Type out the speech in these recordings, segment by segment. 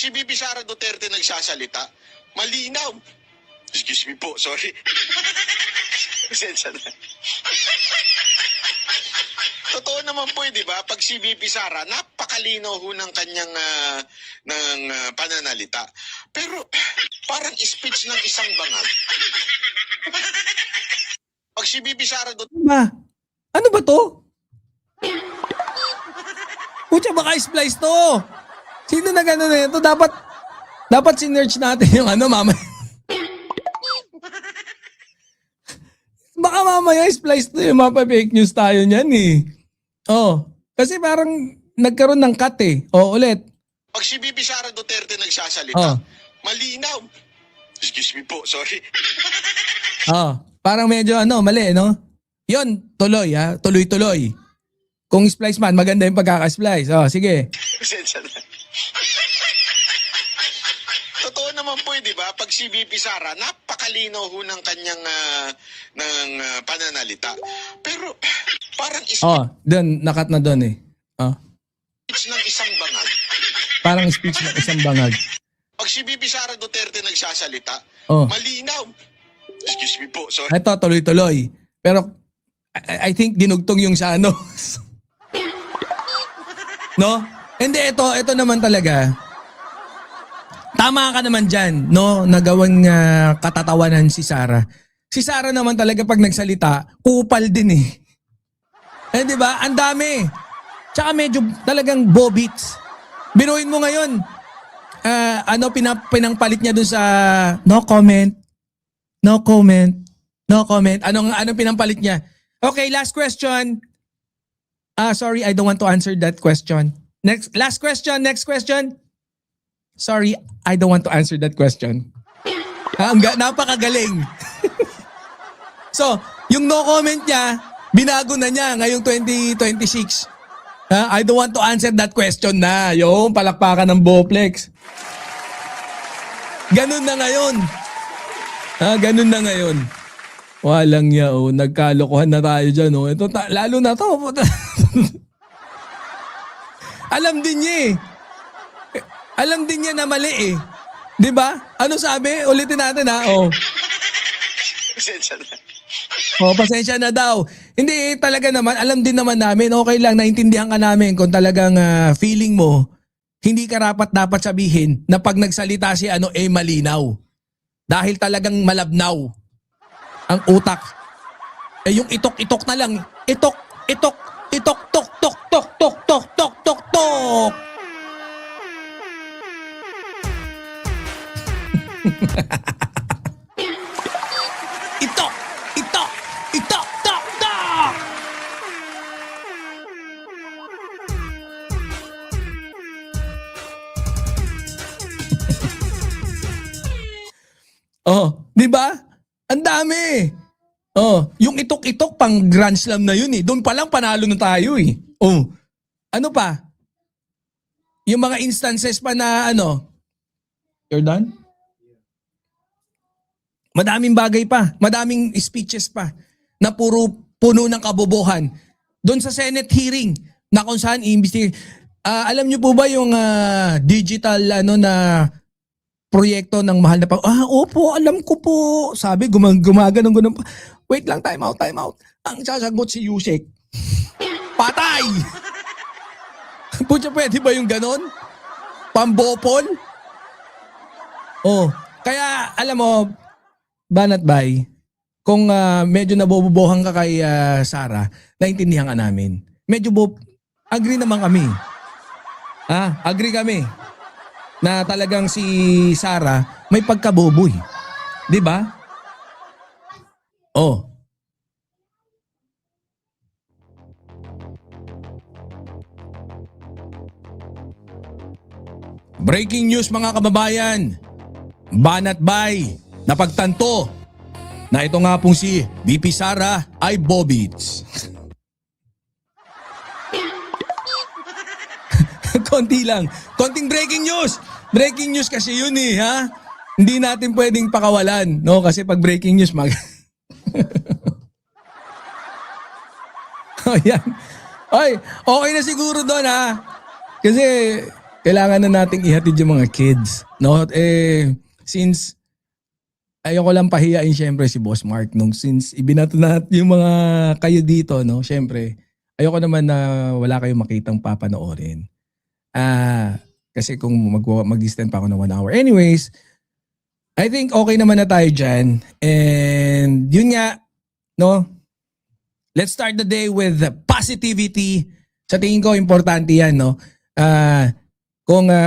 si Bibi Sara Duterte nagsasalita, malinaw. Excuse me po, sorry. Pasensya na. Totoo naman po, di ba? Pag si VP Sara, napakalinaw ho ng kanyang pananalita. Pero parang speech ng isang bangag. Pag si VP Sara Ma, ano ba to? Pucha, baka splice to. Sino na gano'n na ito? Dapat sinerch natin yung mamaya. Baka mamaya splice to yung mapa-fake news tayo niyan eh. Oh, kasi parang nagkaroon ng cut eh. Oh, ulit. Pag si VP Sara Duterte nagsasalita, Oh. malinaw. Excuse me po, sorry. Oh, parang medyo mali, no? Yun, tuloy ha. Tuloy-tuloy. Kung splice man, maganda yung pagkaka-splice. Oh, sige. Pasensya na. Totoo naman po, di ba? Pag si VP Sara, napakalinaw ho ng kanyang pananalita. Pero parang Oh, doon, nakat na doon eh. Oh, speech ng isang bangag. parang speech ng isang bangag. Pag si VP Sara Duterte nagsasalita, Oh. malinaw. Excuse me po, sorry. Ito, tuloy-tuloy. Pero, I think dinugtong yung sa ano. No? Hindi, ito naman talaga. Tama ka naman dyan, no? Nagawang katatawanan si Sara. Si Sara naman talaga pag nagsalita, kupal din eh. Eh, di ba? Ang dami. Tsaka medyo talagang bobits. Biruin mo ngayon. Pinangpalit niya dun sa no comment. No comment. No comment. Anong pinampalit niya? Okay, last question. Sorry, I don't want to answer that question. Last question. Next question. Sorry, I don't want to answer that question. Napakagaling. So, yung no comment niya, binago na niya ngayong 2026. I don't want to answer that question na. Yung palakpakan ng Boplex. Ganun na ngayon. Ganun na ngayon. Walang ya, nagkalokohan na tayo dyan. Ito, lalo na to. Alam din niya eh. Alam din niya na mali eh. 'Di ba? Ano sabi? Ulitin natin ha. Pasensya na. Pasensya na daw. Hindi talaga naman, alam din naman namin, okay lang, naintindihan ka namin kung talagang feeling mo, hindi ka dapat sabihin na pag nagsalita si malinaw. Dahil talagang malabnaw ang utak. Yung itok-itok na lang. Itok, tok, tok, tok, tok, tok, tok, tok, tok, tok. Itok, itok, itok, tok, tok. Di ba? Ang dami. Yung itok-itok pang Grand Slam na yun eh. Doon pa lang panalo na tayo eh. Ano pa? Yung mga instances pa na you're done? Madaming bagay pa, madaming speeches pa na puno ng kabobohan. Doon sa Senate hearing na kung saan i-investigate. Alam niyo po ba yung digital na proyekto ng mahal na opo, alam ko po. Sabi, gumaganong pa. Wait lang, time out. Ang sasagot si Yusek. Patay! Pucha, pwede ba yung ganon? Pambopol? Kaya alam mo, Banat Bay, kung medyo nabobobohan ka kay Sara, naintindihan ka namin. Medyo agree naman kami. Agree kami na talagang si Sara may pagkaboboy. 'Di ba? Breaking news mga kababayan. Banat Bay, napagtanto na ito nga pong si VP Sara ay bobits. Konti lang. Konting breaking news. Breaking news kasi yun eh, ha? Hindi natin pwedeng pakawalan, no? Kasi pag breaking news, Ayan. Ay, okay na siguro doon, ha? Kasi kailangan na nating ihatid yung mga kids. No? Since ayoko lang pahiyain syempre si Boss Mark since ibinato na yung mga kayo dito, no? Syempre, ayoko naman na wala kayong makitang papanoorin. Kasi kung mag-extend pa ako ng 1 hour. Anyways, I think okay naman na tayo dyan. And yun nga, no? Let's start the day with positivity. Sa tingin ko, importante yan, no?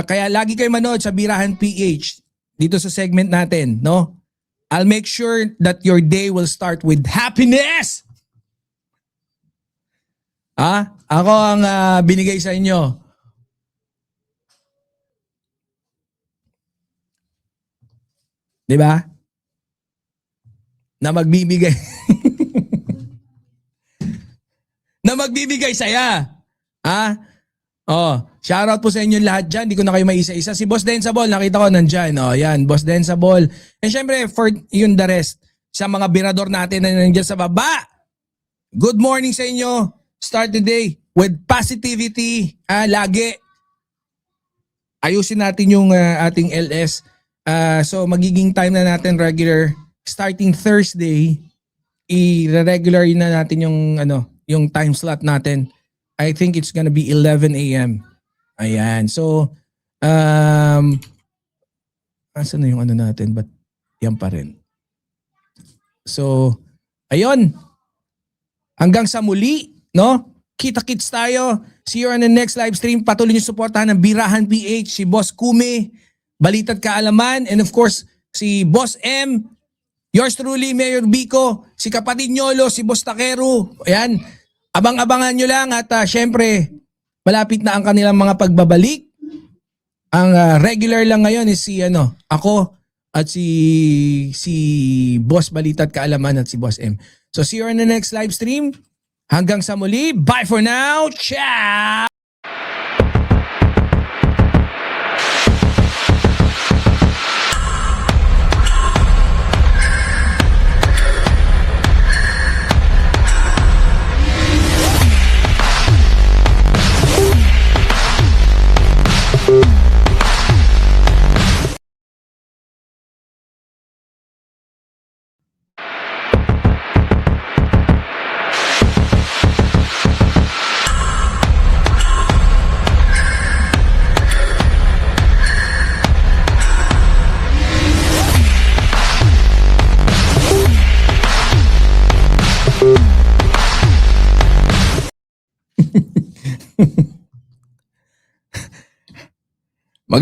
Kaya lagi kayo manood sa Birahan PH dito sa segment natin, no? I'll make sure that your day will start with happiness. Ako ang binigay sa inyo. Di ba? Na magbibigay. na magbibigay saya. Shoutout po sa inyo lahat dyan. Di ko na kayo maisa-isa. Si Boss Densable, nakita ko nandyan. Yan, Boss Densable. And syempre, for yun the rest, sa mga birador natin na nandyan sa baba. Good morning sa inyo. Start the day with positivity. Lagi. Ayusin natin yung ating LS. So magiging time na natin regular. Starting Thursday, i-regular na natin yung time slot natin. I think it's gonna be 11 a.m. Ayan. So, asan na yung natin? But yan pa rin. So, ayun. Hanggang sa muli, no? Kita-kits tayo. See you on the next live stream. Patuloy niyo suportahan ng Birahan PH, si Boss Kumi, Balitad Kaalaman, and of course, si Boss M, yours truly, Mayor Bico, si Kapatid Nyolo, si Boss Takeru. Ayan. Abang-abangan nyo lang at syempre, malapit na ang kanilang mga pagbabalik. Ang regular lang ngayon is ako at si Boss Balitad Kaalaman at si Boss M. So see you on the next live stream. Hanggang sa muli. Bye for now. Ciao! Mag